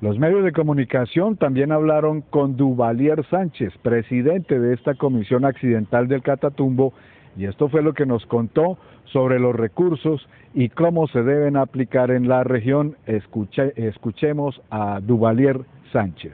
Los medios de comunicación también hablaron con Duvalier Sánchez, presidente de esta Comisión Accidental del Catatumbo, y esto fue lo que nos contó sobre los recursos y cómo se deben aplicar en la región. Escuchemos a Duvalier Sánchez.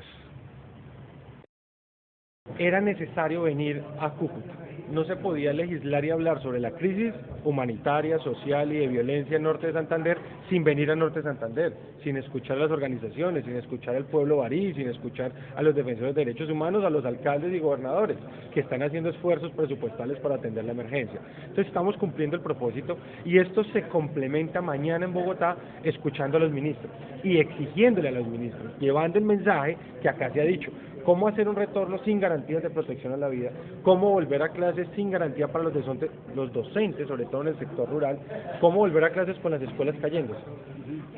Era necesario venir a Cúcuta. No se podía legislar y hablar sobre la crisis humanitaria, social y de violencia en Norte de Santander sin venir a Norte de Santander, sin escuchar a las organizaciones, sin escuchar al pueblo barí, sin escuchar a los defensores de derechos humanos, a los alcaldes y gobernadores que están haciendo esfuerzos presupuestales para atender la emergencia. Entonces estamos cumpliendo el propósito y esto se complementa mañana en Bogotá escuchando a los ministros y exigiéndole a los ministros, llevando el mensaje que acá se ha dicho. Cómo hacer un retorno sin garantías de protección a la vida, cómo volver a clases sin garantía para los docentes, sobre todo en el sector rural, cómo volver a clases con las escuelas cayéndose,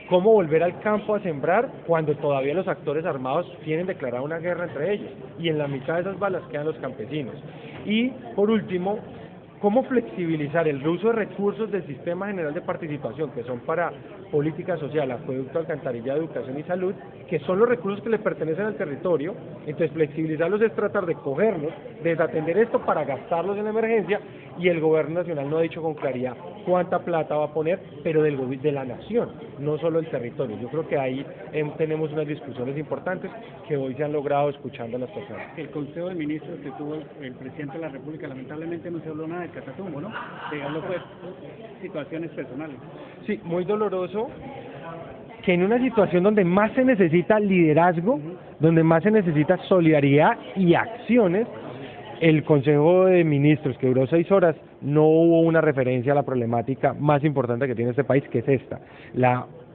cómo volver al campo a sembrar cuando todavía los actores armados tienen declarada una guerra entre ellos y en la mitad de esas balas quedan los campesinos. Y por último, cómo flexibilizar el uso de recursos del Sistema General de Participación, que son para política social, acueducto, alcantarillado, educación y salud, que son los recursos que le pertenecen al territorio. Entonces flexibilizarlos es tratar de cogerlos, desatender esto para gastarlos en la emergencia, y el gobierno nacional no ha dicho con claridad cuánta plata va a poner, pero de la nación, no solo el territorio. Yo creo que ahí tenemos unas discusiones importantes que hoy se han logrado escuchando a las personas. El Consejo de Ministros que tuvo el presidente de la República, lamentablemente no se habló nada del Catatumbo, ¿no? Se habló pues situaciones personales. Sí, muy doloroso que en una situación donde más se necesita liderazgo, donde más se necesita solidaridad y acciones, el Consejo de Ministros, que duró 6 horas, no hubo una referencia a la problemática más importante que tiene este país, que es esta,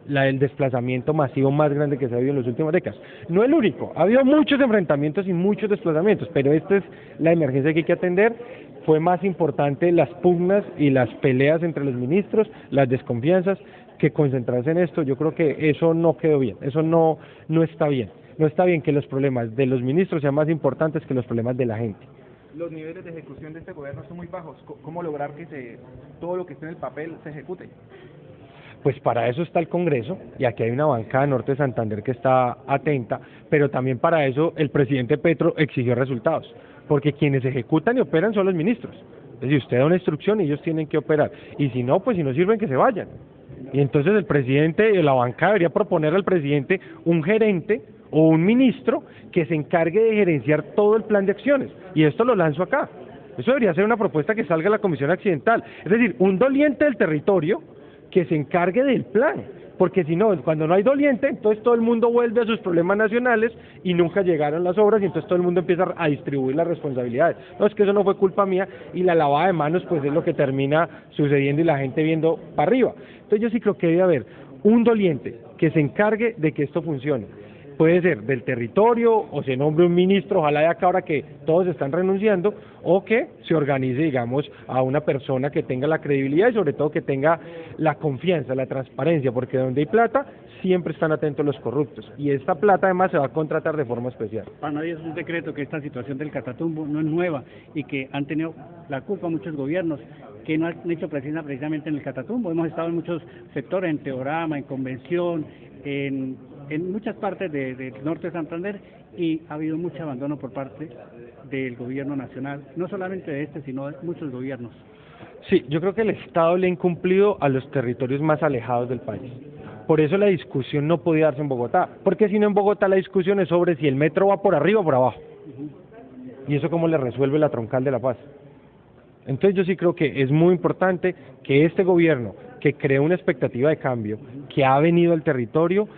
el desplazamiento masivo más grande que se ha habido en las últimas décadas. No el único, ha habido muchos enfrentamientos y muchos desplazamientos, pero esta es la emergencia que hay que atender. Fue más importante las pugnas y las peleas entre los ministros, las desconfianzas, que concentrarse en esto. Yo creo que eso no quedó bien, eso no está bien. No está bien que los problemas de los ministros sean más importantes que los problemas de la gente. Los niveles de ejecución de este gobierno son muy bajos. ¿Cómo lograr que todo lo que esté en el papel se ejecute? Pues para eso está el Congreso, y aquí hay una bancada de Norte de Santander que está atenta, pero también para eso el presidente Petro exigió resultados, porque quienes ejecutan y operan son los ministros. Es decir, usted da una instrucción y ellos tienen que operar, y si no, pues si no sirven, que se vayan. Y entonces el presidente y la bancada debería proponer al presidente un gerente o un ministro que se encargue de gerenciar todo el plan de acciones, y esto lo lanzo acá. Eso debería ser una propuesta que salga de la Comisión Accidental, es decir, un doliente del territorio que se encargue del plan, porque si no, cuando no hay doliente, entonces todo el mundo vuelve a sus problemas nacionales y nunca llegaron las obras, y entonces todo el mundo empieza a distribuir las responsabilidades. No, es que eso no fue culpa mía, y la lavada de manos pues es lo que termina sucediendo y la gente viendo para arriba. Entonces yo sí creo que debe haber un doliente que se encargue de que esto funcione. Puede ser del territorio, o se nombre un ministro, ojalá de acá ahora que todos están renunciando, o que se organice, digamos, a una persona que tenga la credibilidad y sobre todo que tenga la confianza, la transparencia, porque donde hay plata siempre están atentos los corruptos, y esta plata además se va a contratar de forma especial. Para nadie es un secreto que esta situación del Catatumbo no es nueva y que han tenido la culpa muchos gobiernos que no han hecho precisamente en el Catatumbo. Hemos estado en muchos sectores, en Teorama, en Convención, en muchas partes del norte de Santander, y ha habido mucho abandono por parte del gobierno nacional, no solamente de este, sino de muchos gobiernos. Sí, yo creo que el Estado le ha incumplido a los territorios más alejados del país. Por eso la discusión no podía darse en Bogotá, porque si no en Bogotá la discusión es sobre si el metro va por arriba o por abajo. ¿Y eso cómo le resuelve la Troncal de La Paz? Entonces yo sí creo que es muy importante que este gobierno, que creó una expectativa de cambio, que ha venido al territorio,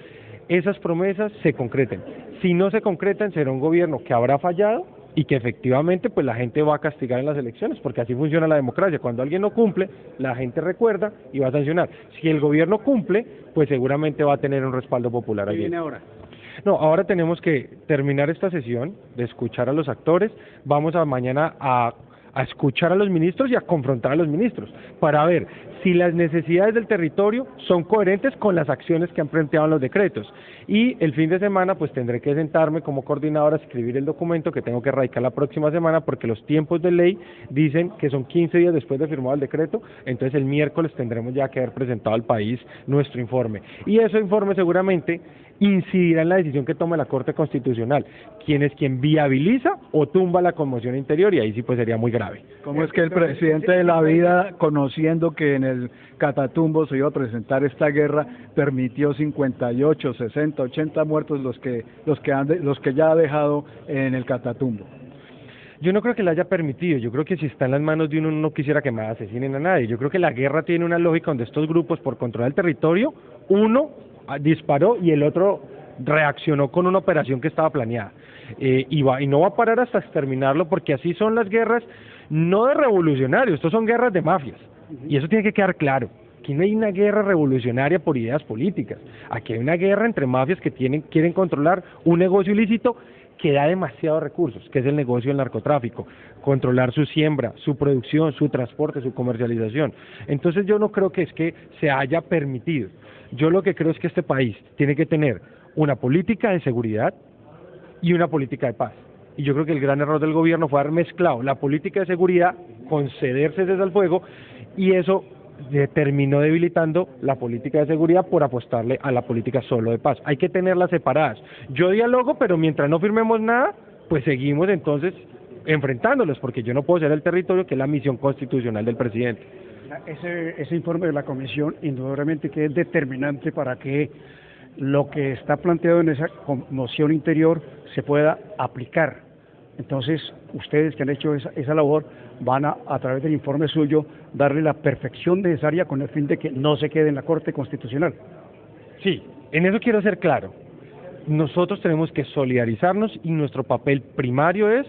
esas promesas se concreten. Si no se concretan, será un gobierno que habrá fallado y que efectivamente pues la gente va a castigar en las elecciones, porque así funciona la democracia. Cuando alguien no cumple, la gente recuerda y va a sancionar. Si el gobierno cumple, pues seguramente va a tener un respaldo popular. ¿Qué viene ahora? No, ahora tenemos que terminar esta sesión de escuchar a los actores. Vamos a mañana a escuchar a los ministros y a confrontar a los ministros para ver si las necesidades del territorio son coherentes con las acciones que han planteado en los decretos. Y el fin de semana pues tendré que sentarme como coordinador a escribir el documento que tengo que radicar la próxima semana, porque los tiempos de ley dicen que son 15 días después de firmado el decreto. Entonces el miércoles tendremos ya que haber presentado al país nuestro informe, y ese informe seguramente incidirá en la decisión que tome la Corte Constitucional, quien es quien viabiliza o tumba la conmoción interior, y ahí sí pues sería muy grave. ¿Cómo es que el presidente de la vida, conociendo que en el Catatumbo se iba a presentar esta guerra, permitió 58, 60, 80 muertos los que ya ha dejado en el Catatumbo? Yo no creo que la haya permitido, yo creo que si está en las manos de uno no quisiera que más asesinen a nadie. Yo creo que la guerra tiene una lógica donde estos grupos, por controlar el territorio, uno disparó y el otro reaccionó con una operación que estaba planeada. Y no va a parar hasta exterminarlo, porque así son las guerras, no de revolucionarios, estos son guerras de mafias, y eso tiene que quedar claro. Aquí no hay una guerra revolucionaria por ideas políticas, aquí hay una guerra entre mafias que quieren controlar un negocio ilícito que da demasiados recursos, que es el negocio del narcotráfico, controlar su siembra, su producción, su transporte, su comercialización. Entonces yo no creo que es que se haya permitido. Yo lo que creo es que este país tiene que tener una política de seguridad y una política de paz. Y yo creo que el gran error del gobierno fue haber mezclado la política de seguridad con cederse desde el fuego, y eso terminó debilitando la política de seguridad por apostarle a la política solo de paz. Hay que tenerlas separadas. Yo dialogo, pero mientras no firmemos nada, pues seguimos entonces enfrentándolos, porque yo no puedo ser el territorio, que es la misión constitucional del presidente. Ese informe de la comisión indudablemente que es determinante para que lo que está planteado en esa conmoción interior se pueda aplicar. Entonces, ustedes que han hecho esa labor van a través del informe suyo, darle la perfección necesaria con el fin de que no se quede en la Corte Constitucional. Sí, en eso quiero ser claro. Nosotros tenemos que solidarizarnos y nuestro papel primario es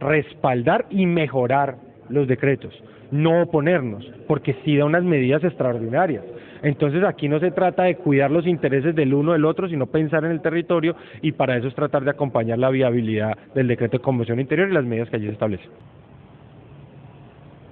respaldar y mejorar los decretos, no oponernos, porque sí da unas medidas extraordinarias. Entonces aquí no se trata de cuidar los intereses del uno o del otro, sino pensar en el territorio, y para eso es tratar de acompañar la viabilidad del decreto de conmoción interior y las medidas que allí se establecen.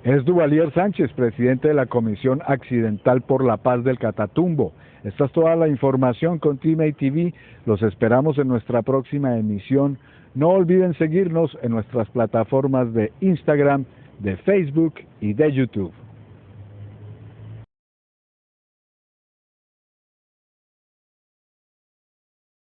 Es Duvalier Sánchez, presidente de la Comisión Accidental por la Paz del Catatumbo. Esta es toda la información con Team ATV. Los esperamos en nuestra próxima emisión. No olviden seguirnos en nuestras plataformas de Instagram, de Facebook y de YouTube.